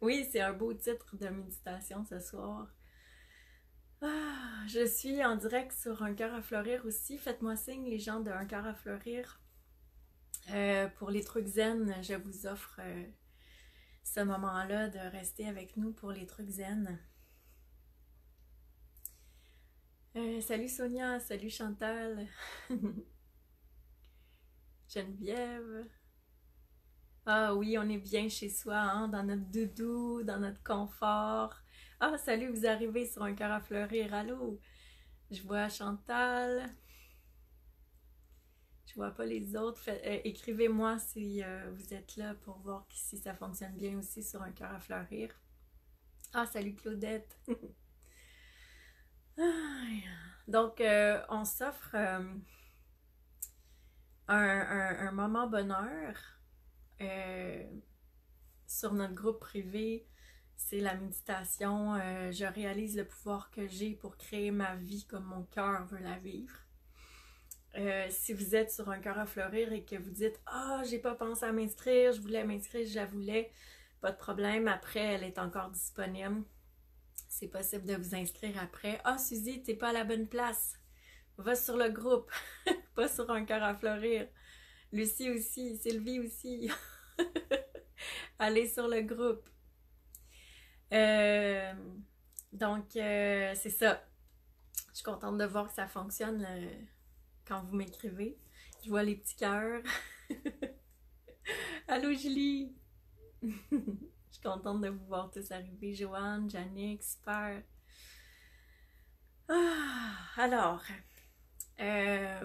Oui, c'est un beau titre de méditation ce soir. Ah, je suis en direct sur Un cœur à fleurir aussi. Faites-moi signe, les gens de Un cœur à fleurir. Pour les trucs zen, je vous offre ce moment-là de rester avec nous pour les trucs zen. Salut Sonia, salut Chantal, Geneviève. Ah oui, on est bien chez soi, hein, dans notre doudou, dans notre confort. Ah, salut, vous arrivez sur Un cœur à fleurir. Allô? Je vois Chantal. Je vois pas les autres. Écrivez-moi si vous êtes là pour voir si ça fonctionne bien aussi sur Un cœur à fleurir. Ah, salut Claudette. Donc, on s'offre un moment bonheur euh, sur notre groupe privé. C'est la méditation. Je réalise le pouvoir que j'ai pour créer ma vie comme mon cœur veut la vivre. Si vous êtes sur Un cœur à fleurir et que vous dites « Ah, j'ai pas pensé à m'inscrire, je voulais m'inscrire, je la voulais », pas de problème, après elle est encore disponible. C'est possible de vous inscrire après. « Ah, Suzy, t'es pas à la bonne place. Va sur le groupe, pas sur Un cœur à fleurir. » Lucie aussi, Sylvie aussi. Allez sur le groupe. Euh, donc, c'est ça. Je suis contente de voir que ça fonctionne quand vous m'écrivez. Je vois les petits cœurs. Allô Julie! Je suis contente de vous voir tous arriver. Joanne, Jannick, super. Alors,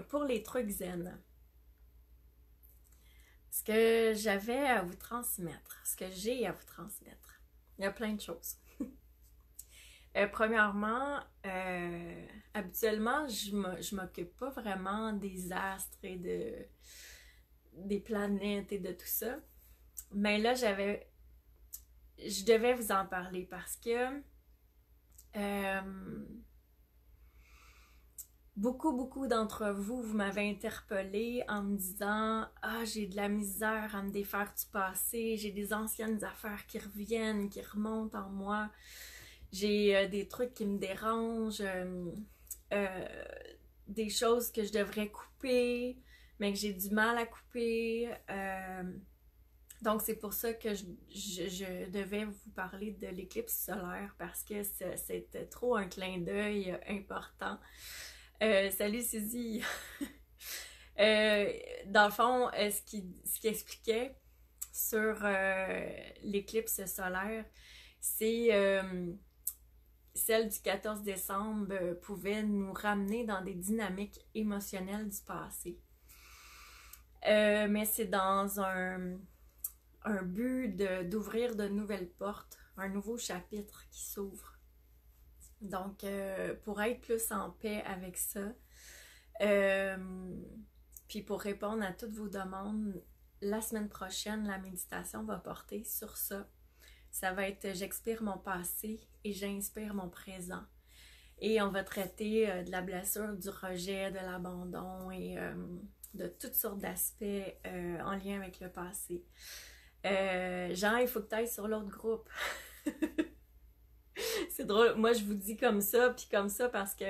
pour les trucs zen, ce que j'avais à vous transmettre, ce que j'ai à vous transmettre, il y a plein de choses. Premièrement, habituellement, je m'occupe pas vraiment des astres et des planètes et de tout ça. Mais là, je devais vous en parler parce que euh, beaucoup d'entre vous, vous m'avez interpellé en me disant « Ah, j'ai de la misère à me défaire du passé, j'ai des anciennes affaires qui reviennent, qui remontent en moi, j'ai des trucs qui me dérangent, euh, des choses que je devrais couper, mais que j'ai du mal à couper. Donc, c'est pour ça que je devais vous parler de l'éclipse solaire parce que c'était trop un clin d'œil important. Salut Suzy! Euh, dans le fond, ce qui expliquait sur l'éclipse solaire, c'est celle du 14 décembre pouvait nous ramener dans des dynamiques émotionnelles du passé. Mais c'est dans un but d'ouvrir de nouvelles portes, un nouveau chapitre qui s'ouvre. Donc, pour être plus en paix avec ça, puis pour répondre à toutes vos demandes, la semaine prochaine, la méditation va porter sur ça. Ça va être j'expire mon passé et j'inspire mon présent. Et on va traiter de la blessure, du rejet, de l'abandon et de toutes sortes d'aspects en lien avec le passé. Jean, il faut que tu ailles sur l'autre groupe. C'est drôle, moi je vous dis comme ça, puis comme ça parce que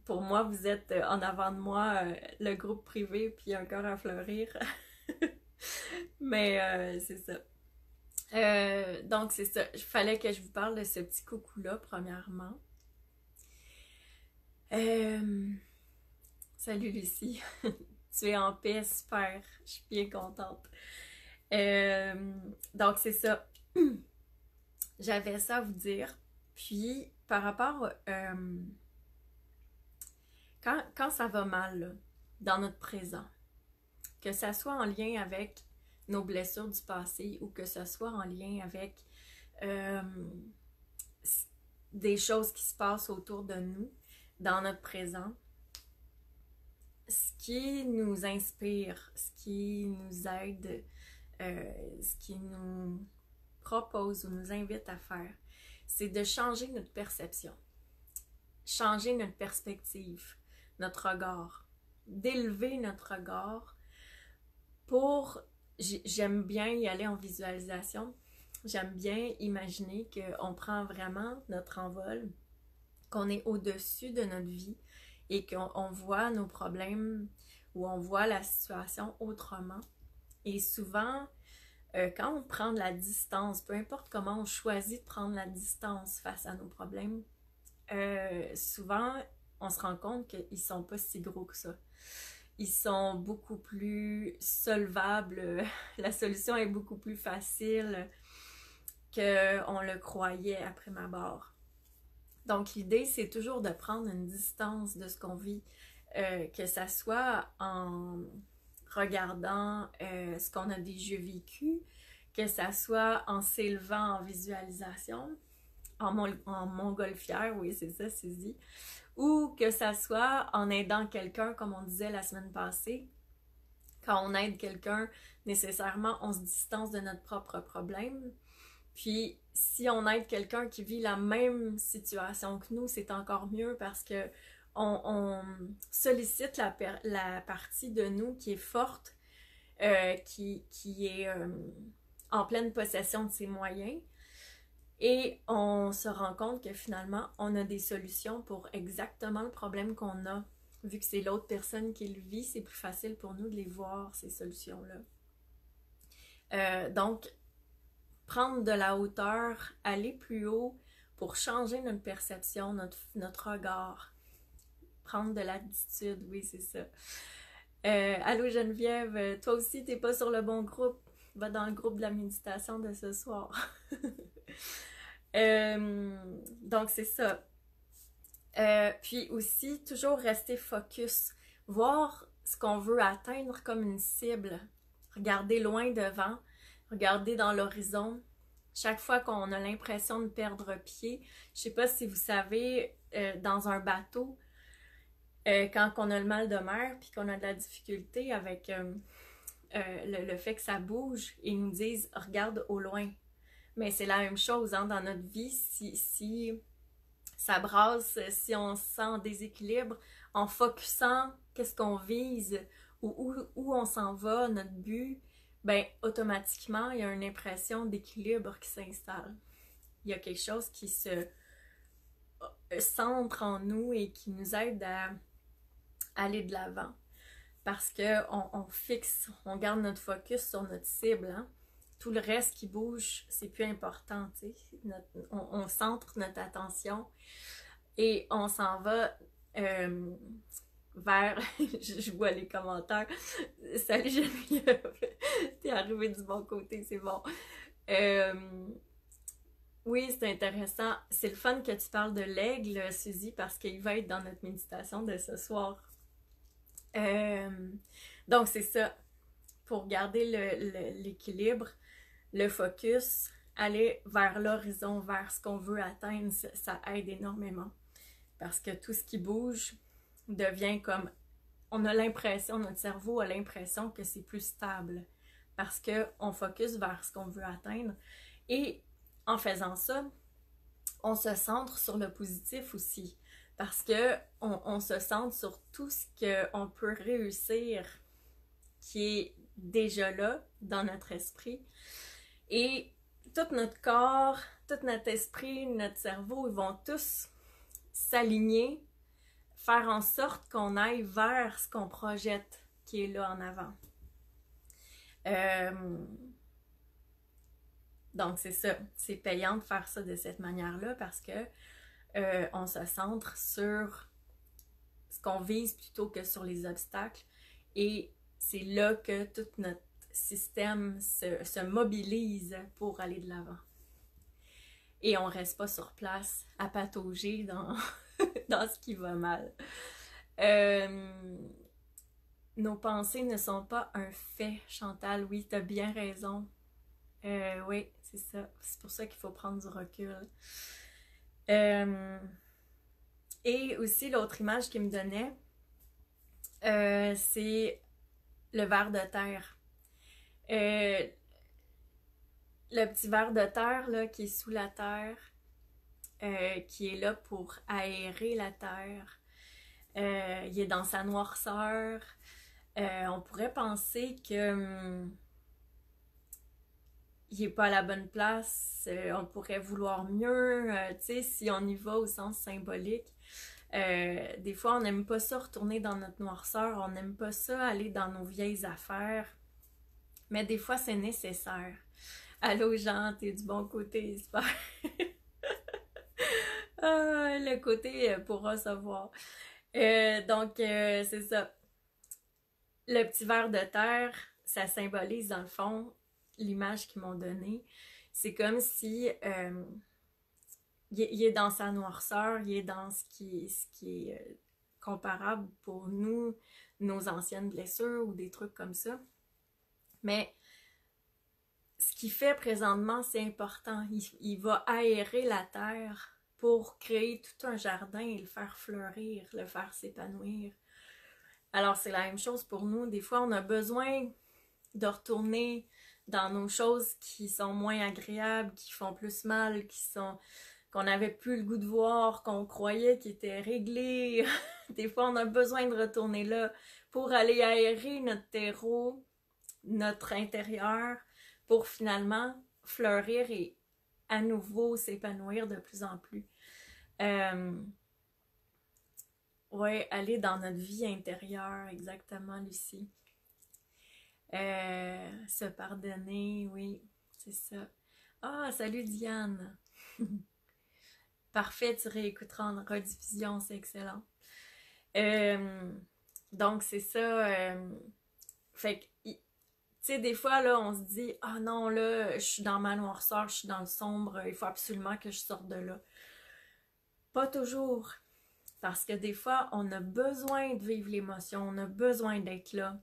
pour moi, vous êtes en avant de moi, le groupe privé, puis Un cœur à fleurir. Mais c'est ça. Donc c'est ça, il fallait que je vous parle de ce petit coucou-là, premièrement. Salut Lucie, tu es en paix, super, je suis bien contente. Donc c'est ça, j'avais ça à vous dire. Puis par rapport, quand ça va mal là, dans notre présent, que ça soit en lien avec nos blessures du passé ou que ce soit en lien avec euh, des choses qui se passent autour de nous, dans notre présent, ce qui nous inspire, ce qui nous aide, ce qui nous propose ou nous invite à faire, c'est de changer notre perception, changer notre perspective, notre regard, d'élever notre regard pour, j'aime bien y aller en visualisation, j'aime bien imaginer qu'on prend vraiment notre envol, qu'on est au-dessus de notre vie et qu'on voit nos problèmes ou on voit la situation autrement. Et souvent, quand on prend de la distance, peu importe comment on choisit de prendre la distance face à nos problèmes, souvent, on se rend compte qu'ils sont pas si gros que ça. Ils sont beaucoup plus solvables, la solution est beaucoup plus facile qu'on le croyait après ma barre. Donc l'idée, c'est toujours de prendre une distance de ce qu'on vit, que ça soit en regardant ce qu'on a déjà vécu, que ça soit en s'élevant en visualisation, en montgolfière, oui c'est ça, c'est dit, ou que ça soit en aidant quelqu'un, comme on disait la semaine passée. Quand on aide quelqu'un, nécessairement, on se distance de notre propre problème. Puis, si on aide quelqu'un qui vit la même situation que nous, c'est encore mieux parce que on sollicite la partie de nous qui est forte, qui est en pleine possession de ses moyens. Et on se rend compte que finalement, on a des solutions pour exactement le problème qu'on a. Vu que c'est l'autre personne qui le vit, c'est plus facile pour nous de les voir, ces solutions-là. Donc, prendre de la hauteur, aller plus haut pour changer notre perception, notre regard. Prendre de l'attitude, oui, c'est ça. Allô Geneviève, toi aussi, t'es pas sur le bon groupe. Va dans le groupe de la méditation de ce soir. Donc, c'est ça. Puis aussi, toujours rester focus. Voir ce qu'on veut atteindre comme une cible. Regarder loin devant. Regarder dans l'horizon. Chaque fois qu'on a l'impression de perdre pied, je sais pas si vous savez, dans un bateau, quand on a le mal de mer puis qu'on a de la difficulté avec le fait que ça bouge, ils nous disent « regarde au loin ». Mais c'est la même chose hein, dans notre vie, si ça brasse, si on se sent en déséquilibre, en focusant qu'est-ce qu'on vise ou où on s'en va, notre but, ben automatiquement, il y a une impression d'équilibre qui s'installe. Il y a quelque chose qui se centre en nous et qui nous aide à aller de l'avant. Parce qu'on fixe, on garde notre focus sur notre cible. Hein? Tout le reste qui bouge, c'est plus important. On centre notre attention et on s'en va vers... je vois les commentaires. Salut Geneviève, t'es arrivée du bon côté, c'est bon. Oui, c'est intéressant. C'est le fun que tu parles de l'aigle, Suzy, parce qu'il va être dans notre méditation de ce soir. Donc c'est ça, pour garder l'équilibre, le focus, aller vers l'horizon, vers ce qu'on veut atteindre, ça aide énormément. Parce que tout ce qui bouge devient comme, on a l'impression, notre cerveau a l'impression que c'est plus stable. Parce qu'on focus vers ce qu'on veut atteindre. Et en faisant ça, on se centre sur le positif aussi. Parce que on se centre sur tout ce qu'on peut réussir qui est déjà là dans notre esprit. Et tout notre corps, tout notre esprit, notre cerveau, ils vont tous s'aligner, faire en sorte qu'on aille vers ce qu'on projette qui est là en avant. Donc c'est ça, c'est payant de faire ça de cette manière-là parce que on se centre sur ce qu'on vise plutôt que sur les obstacles et c'est là que tout notre système se mobilise pour aller de l'avant. Et on reste pas sur place à patauger dans, dans ce qui va mal. Nos pensées ne sont pas un fait, Chantal. Oui, t'as bien raison. Oui, c'est ça. C'est pour ça qu'il faut prendre du recul. Et aussi, l'autre image qu'il me donnait, c'est le ver de terre. Le petit ver de terre là, qui est sous la terre, qui est là pour aérer la terre. Il est dans sa noirceur. On pourrait penser que il est pas à la bonne place, on pourrait vouloir mieux, tu sais, si on y va au sens symbolique. Des fois, on n'aime pas ça retourner dans notre noirceur, on n'aime pas ça aller dans nos vieilles affaires, mais des fois, c'est nécessaire. Allô, Jean, t'es du bon côté, super. Le côté pour recevoir. C'est ça. Le petit ver de terre, ça symbolise dans le fond l'image qu'ils m'ont donnée. C'est comme si il est dans sa noirceur, il est dans ce qui est comparable pour nous, nos anciennes blessures ou des trucs comme ça. Mais ce qu'il fait présentement, c'est important. Il va aérer la terre pour créer tout un jardin et le faire fleurir, le faire s'épanouir. Alors, c'est la même chose pour nous. Des fois, on a besoin de retourner dans nos choses qui sont moins agréables, qui font plus mal, qu'on n'avait plus le goût de voir, qu'on croyait qu'ils étaient réglés. Des fois, on a besoin de retourner là pour aller aérer notre terreau, notre intérieur, pour finalement fleurir et à nouveau s'épanouir de plus en plus. Ouais, aller dans notre vie intérieure, exactement, Lucie. Se pardonner, oui, c'est ça. Ah, salut Diane! Parfait, tu réécouteras en rediffusion, c'est excellent. Donc, c'est ça. Fait que, tu sais, des fois, là, on se dit, ah non, là, je suis dans ma noirceur, je suis dans le sombre, il faut absolument que je sorte de là. Pas toujours. Parce que des fois, on a besoin de vivre l'émotion, on a besoin d'être là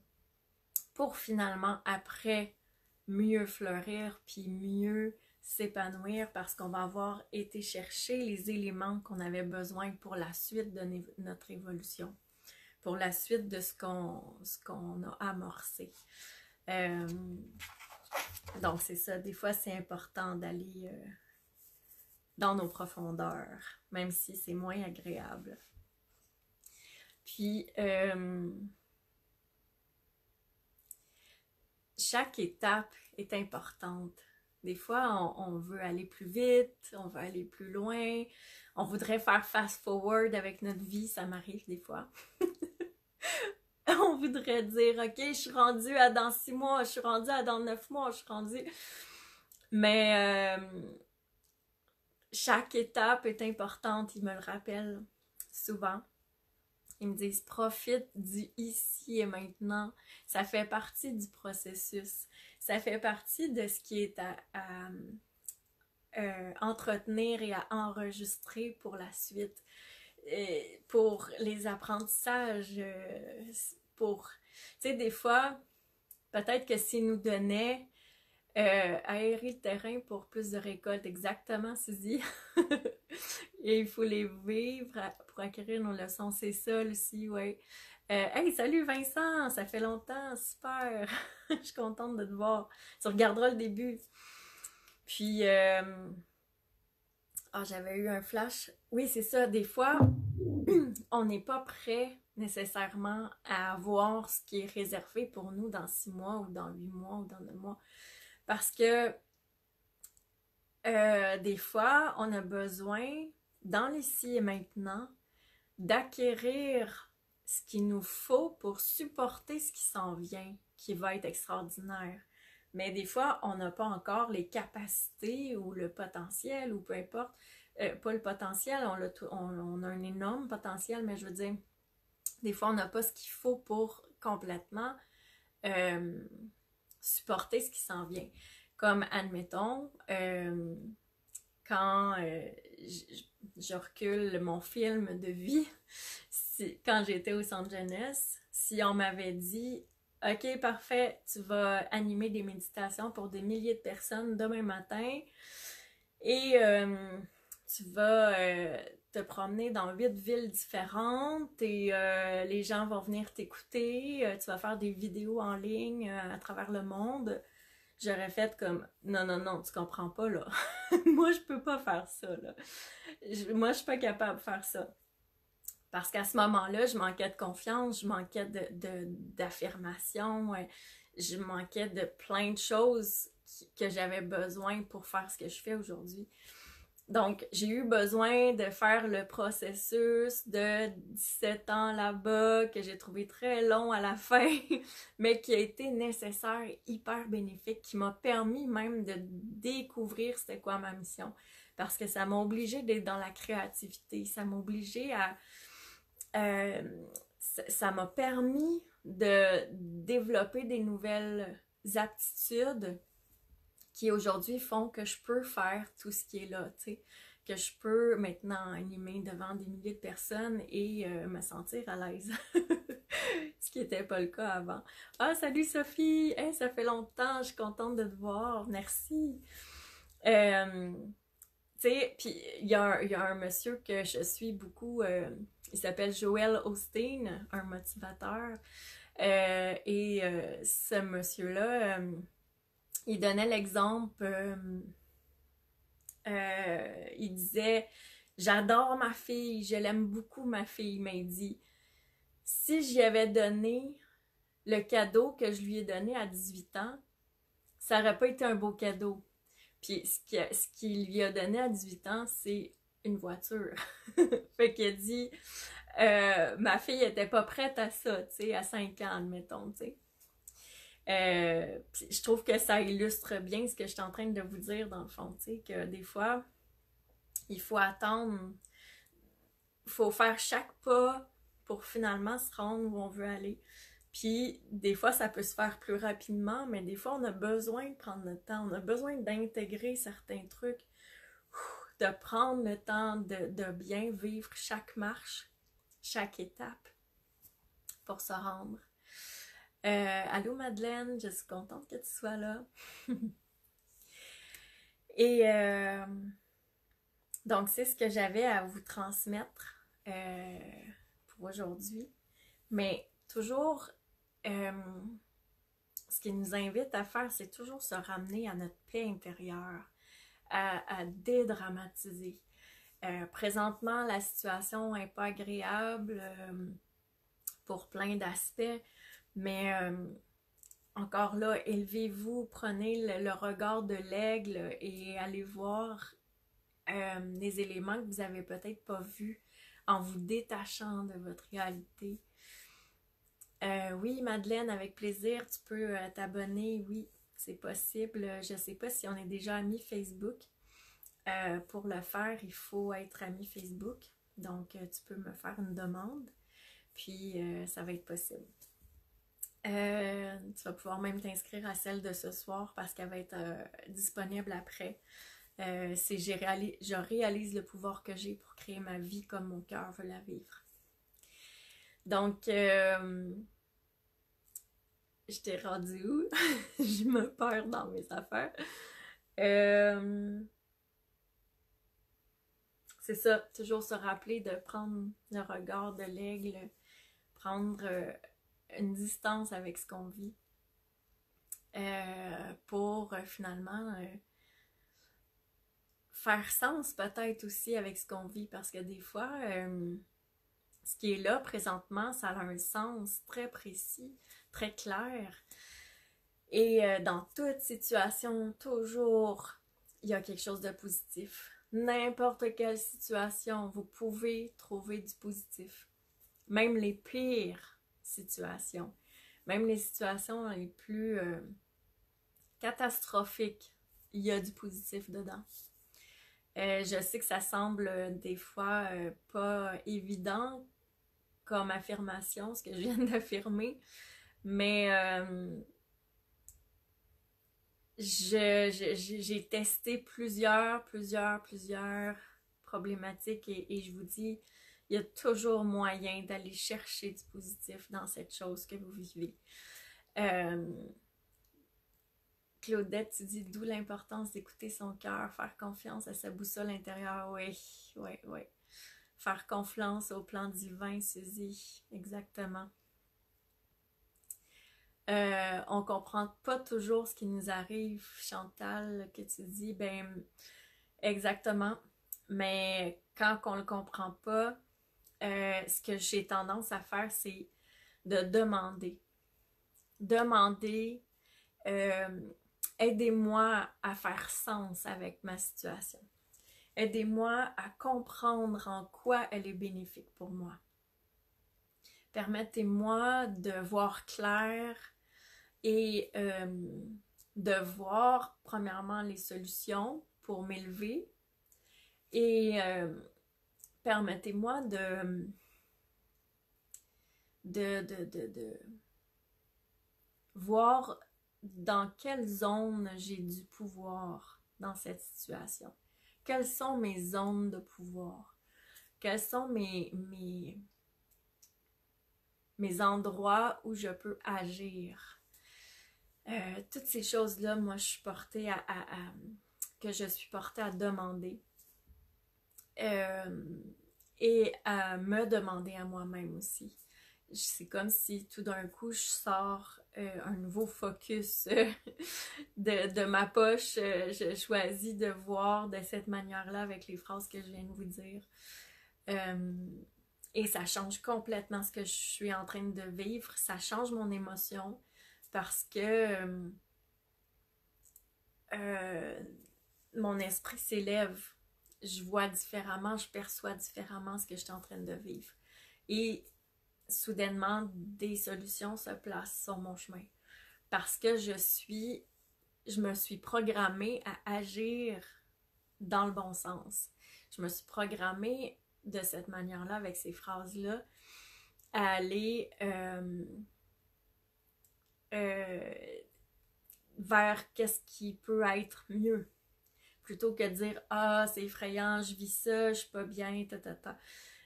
pour finalement, après, mieux fleurir, puis mieux s'épanouir parce qu'on va avoir été chercher les éléments qu'on avait besoin pour la suite de notre évolution, pour la suite de ce qu'on a amorcé. Donc, c'est ça. Des fois, c'est important d'aller dans nos profondeurs, même si c'est moins agréable. Puis, chaque étape est importante. Des fois, on veut aller plus vite, on veut aller plus loin, on voudrait faire fast-forward avec notre vie, ça m'arrive des fois. On voudrait dire, ok, je suis rendue à dans 6 mois, je suis rendue à dans 9 mois, je suis rendue... Mais chaque étape est importante, ils me le rappellent souvent. Ils me disent, profite du ici et maintenant. Ça fait partie du processus. Ça fait partie de ce qui est à entretenir et à enregistrer pour la suite. Et pour les apprentissages, pour... Tu sais, des fois, peut-être que s'ils nous donnaient aérer le terrain pour plus de récoltes, exactement, Suzy. Et il faut les vivre pour acquérir nos leçons. C'est ça, Lucie, ouais. Hey, salut Vincent, ça fait longtemps, super. Je suis contente de te voir. Tu regarderas le début. Puis, j'avais eu un flash. Oui, c'est ça, des fois, on n'est pas prêt nécessairement à voir ce qui est réservé pour nous dans 6 mois ou dans 8 mois ou dans 9 mois. Parce que des fois, on a besoin, dans l'ici et maintenant, d'acquérir ce qu'il nous faut pour supporter ce qui s'en vient, qui va être extraordinaire. Mais des fois, on n'a pas encore les capacités ou le potentiel, ou peu importe. Pas le potentiel, on a un énorme potentiel, mais je veux dire, des fois, on n'a pas ce qu'il faut pour complètement supporter ce qui s'en vient. Comme, admettons, quand je recule mon film de vie, quand j'étais au centre jeunesse, si on m'avait dit « Ok, parfait, tu vas animer des méditations pour des milliers de personnes demain matin et tu vas te promener dans 8 villes différentes et les gens vont venir t'écouter, tu vas faire des vidéos en ligne à travers le monde. » J'aurais fait comme non, tu comprends pas là. Moi, je peux pas faire ça là. Moi, je suis pas capable de faire ça. Parce qu'à ce moment-là, je manquais de confiance, je manquais d'affirmation, je manquais de plein de choses que j'avais besoin pour faire ce que je fais aujourd'hui. Donc, j'ai eu besoin de faire le processus de 17 ans là-bas, que j'ai trouvé très long à la fin, mais qui a été nécessaire et hyper bénéfique, qui m'a permis même de découvrir c'était quoi ma mission. Parce que ça m'a obligée d'être dans la créativité, ça m'a obligée à... ça m'a permis de développer des nouvelles aptitudes qui aujourd'hui font que je peux faire tout ce qui est là, tu sais, que je peux maintenant animer devant des milliers de personnes et me sentir à l'aise. Ce qui n'était pas le cas avant. Ah, salut Sophie! Hey, ça fait longtemps, je suis contente de te voir, merci! Tu sais, puis il y a un monsieur que je suis beaucoup, il s'appelle Joel Osteen, un motivateur, ce monsieur-là, il donnait l'exemple, il disait « J'adore ma fille, je l'aime beaucoup ma fille », mais il dit « Si j'y avais donné le cadeau que je lui ai donné à 18 ans, ça n'aurait pas été un beau cadeau. » Puis ce qu'il lui a donné à 18 ans, c'est une voiture. Fait qu'il a dit ma fille était pas prête à ça, tu sais, à 5 ans, admettons, tu sais. Je trouve que ça illustre bien ce que je suis en train de vous dire dans le fond, tu sais, que des fois, il faut attendre, il faut faire chaque pas pour finalement se rendre où on veut aller. Puis des fois, ça peut se faire plus rapidement, mais des fois, on a besoin de prendre le temps, on a besoin d'intégrer certains trucs, de prendre le temps de bien vivre chaque marche, chaque étape pour se rendre. Allô Madeleine, je suis contente que tu sois là. Et donc, c'est ce que j'avais à vous transmettre pour aujourd'hui. Mais toujours, ce qui nous invite à faire, c'est toujours se ramener à notre paix intérieure, à dédramatiser. Présentement, la situation n'est pas agréable pour plein d'aspects, mais encore là, élevez-vous, prenez le regard de l'aigle et allez voir les éléments que vous n'avez peut-être pas vus en vous détachant de votre réalité. Oui, Madeleine, avec plaisir, tu peux t'abonner, oui, c'est possible. Je ne sais pas si on est déjà amis Facebook. Pour le faire, il faut être ami Facebook. Donc, tu peux me faire une demande, puis ça va être possible. Tu vas pouvoir même t'inscrire à celle de ce soir parce qu'elle va être disponible après. Je réalise le pouvoir que j'ai pour créer ma vie comme mon cœur veut la vivre. Donc, je t'ai rendu où? Je me perds dans mes affaires. C'est ça, toujours se rappeler de prendre le regard de l'aigle, prendre une distance avec ce qu'on vit pour finalement faire sens peut-être aussi avec ce qu'on vit, parce que des fois, ce qui est là présentement, ça a un sens très précis, très clair. Et dans toute situation, toujours, il y a quelque chose de positif. N'importe quelle situation, vous pouvez trouver du positif. Même les pires situations, même les situations les plus catastrophiques, il y a du positif dedans. Je sais que ça semble des fois pas évident comme affirmation, ce que je viens d'affirmer, mais j'ai testé plusieurs problématiques et je vous dis, il y a toujours moyen d'aller chercher du positif dans cette chose que vous vivez. Claudette, tu dis d'où l'importance d'écouter son cœur, faire confiance à sa boussole intérieure. Oui. Faire confiance au plan divin, Suzy, exactement. On comprend pas toujours ce qui nous arrive, Chantal, que tu dis, ben exactement. Mais quand on le comprend pas, ce que j'ai tendance à faire, c'est de demander. Aidez-moi à faire sens avec ma situation. Aidez-moi à comprendre en quoi elle est bénéfique pour moi. Permettez-moi de voir clair et de voir premièrement les solutions pour m'élever et permettez-moi de voir dans quelle zone j'ai du pouvoir dans cette situation. Quelles sont mes zones de pouvoir? Quels sont mes endroits où je peux agir? Toutes ces choses-là, moi, je suis portée que je suis portée à demander. Et à me demander à moi-même aussi. C'est comme si tout d'un coup, je sors un nouveau focus de ma poche. Je choisis de voir de cette manière-là avec les phrases que je viens de vous dire. Et ça change complètement ce que je suis en train de vivre. Ça change mon émotion parce que mon esprit s'élève. Je vois différemment, je perçois différemment ce que je suis en train de vivre. Et soudainement, des solutions se placent sur mon chemin. Parce que je me suis programmée à agir dans le bon sens. Je me suis programmée de cette manière-là, avec ces phrases-là, à aller vers qu'est-ce qui peut être mieux. Plutôt que de dire « Ah, c'est effrayant, je vis ça, je suis pas bien, ta. »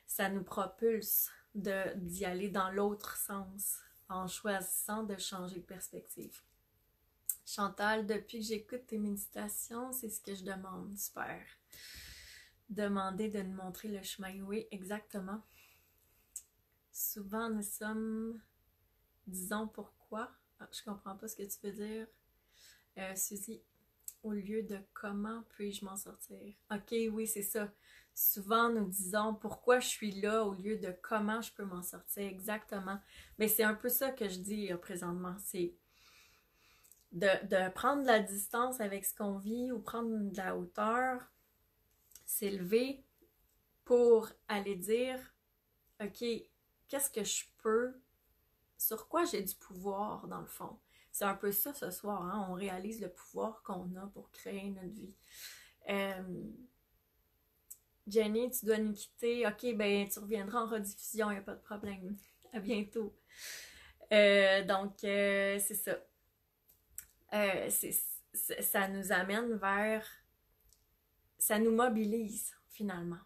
Ça nous propulse d'y aller dans l'autre sens en choisissant de changer de perspective. Chantal, depuis que j'écoute tes méditations, c'est ce que je demande. Super. Demander de nous montrer le chemin. Oui, exactement. Souvent, nous sommes... Disons pourquoi. Ah, je comprends pas ce que tu veux dire. Suzy, au lieu de comment puis-je m'en sortir? Ok, oui, c'est ça. Souvent, nous disons pourquoi je suis là au lieu de comment je peux m'en sortir. Exactement. Mais c'est un peu ça que je dis présentement. C'est de prendre de la distance avec ce qu'on vit ou prendre de la hauteur, s'élever pour aller dire ok, qu'est-ce que je peux, sur quoi j'ai du pouvoir dans le fond. C'est un peu ça ce soir, hein? On réalise le pouvoir qu'on a pour créer notre vie. Jenny, tu dois nous quitter. Ok, ben tu reviendras en rediffusion, il n'y a pas de problème. À bientôt. Donc, c'est ça. Ça nous amène vers... Ça nous mobilise, finalement.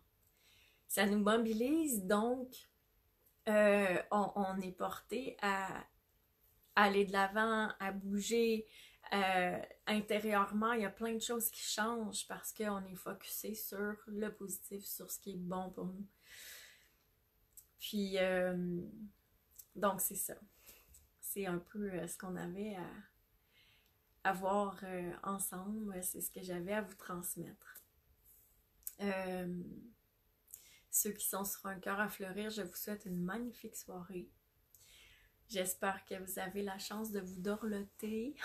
Ça nous mobilise, donc on est porté à aller de l'avant, à bouger. Intérieurement, il y a plein de choses qui changent parce qu'on est focusé sur le positif, sur ce qui est bon pour nous. Puis, donc c'est ça. C'est un peu ce qu'on avait à voir ensemble. C'est ce que j'avais à vous transmettre. Ceux qui sont sur un cœur à fleurir, je vous souhaite une magnifique soirée. J'espère que vous avez la chance de vous dorloter,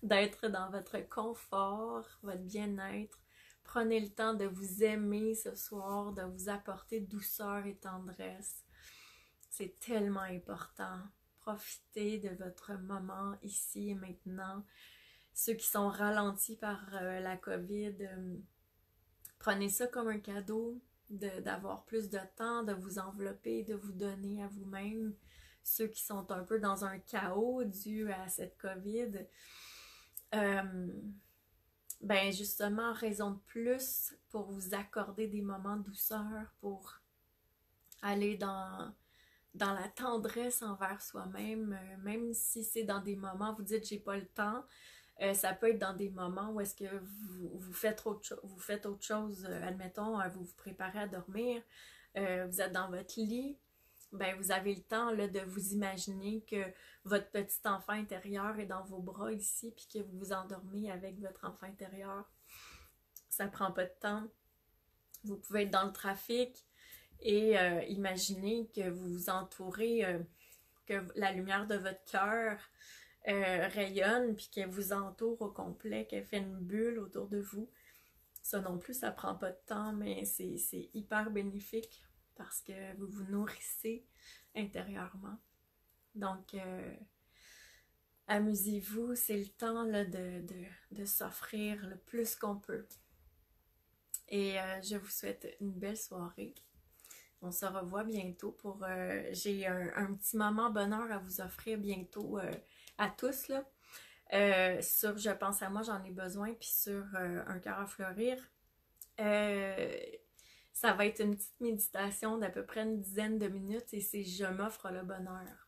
d'être dans votre confort, votre bien-être. Prenez le temps de vous aimer ce soir, de vous apporter douceur et tendresse. C'est tellement important. Profitez de votre moment ici et maintenant. Ceux qui sont ralentis par la COVID, prenez ça comme un cadeau d'avoir plus de temps, de vous envelopper, de vous donner à vous-même. Ceux qui sont un peu dans un chaos dû à cette COVID, ben justement, raison de plus pour vous accorder des moments de douceur, pour aller dans la tendresse envers soi-même, même si c'est dans des moments, vous dites j'ai pas le temps, ça peut être dans des moments où est-ce que vous faites autre chose, admettons, vous vous préparez à dormir, vous êtes dans votre lit, ben vous avez le temps là, de vous imaginer que votre petit enfant intérieur est dans vos bras ici, puis que vous vous endormez avec votre enfant intérieur. Ça prend pas de temps. Vous pouvez être dans le trafic et imaginer que vous vous entourez, que la lumière de votre cœur rayonne puis qu'elle vous entoure au complet, qu'elle fait une bulle autour de vous. Ça non plus, ça prend pas de temps, mais c'est hyper bénéfique parce que vous vous nourrissez intérieurement. Donc, amusez-vous, c'est le temps là, de s'offrir le plus qu'on peut. Et je vous souhaite une belle soirée. On se revoit bientôt pour... j'ai un petit moment bonheur à vous offrir bientôt à tous, là. Sur Je pense à moi, j'en ai besoin, puis sur Un cœur à fleurir. Euh, Ça va être une petite méditation d'à peu près une dizaine de minutes et c'est Je m'offre le bonheur.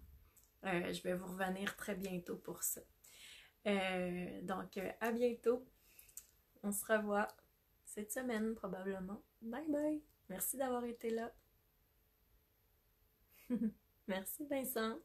Je vais vous revenir très bientôt pour ça. Donc, à bientôt. On se revoit cette semaine probablement. Bye bye. Merci d'avoir été là. Merci Vincent.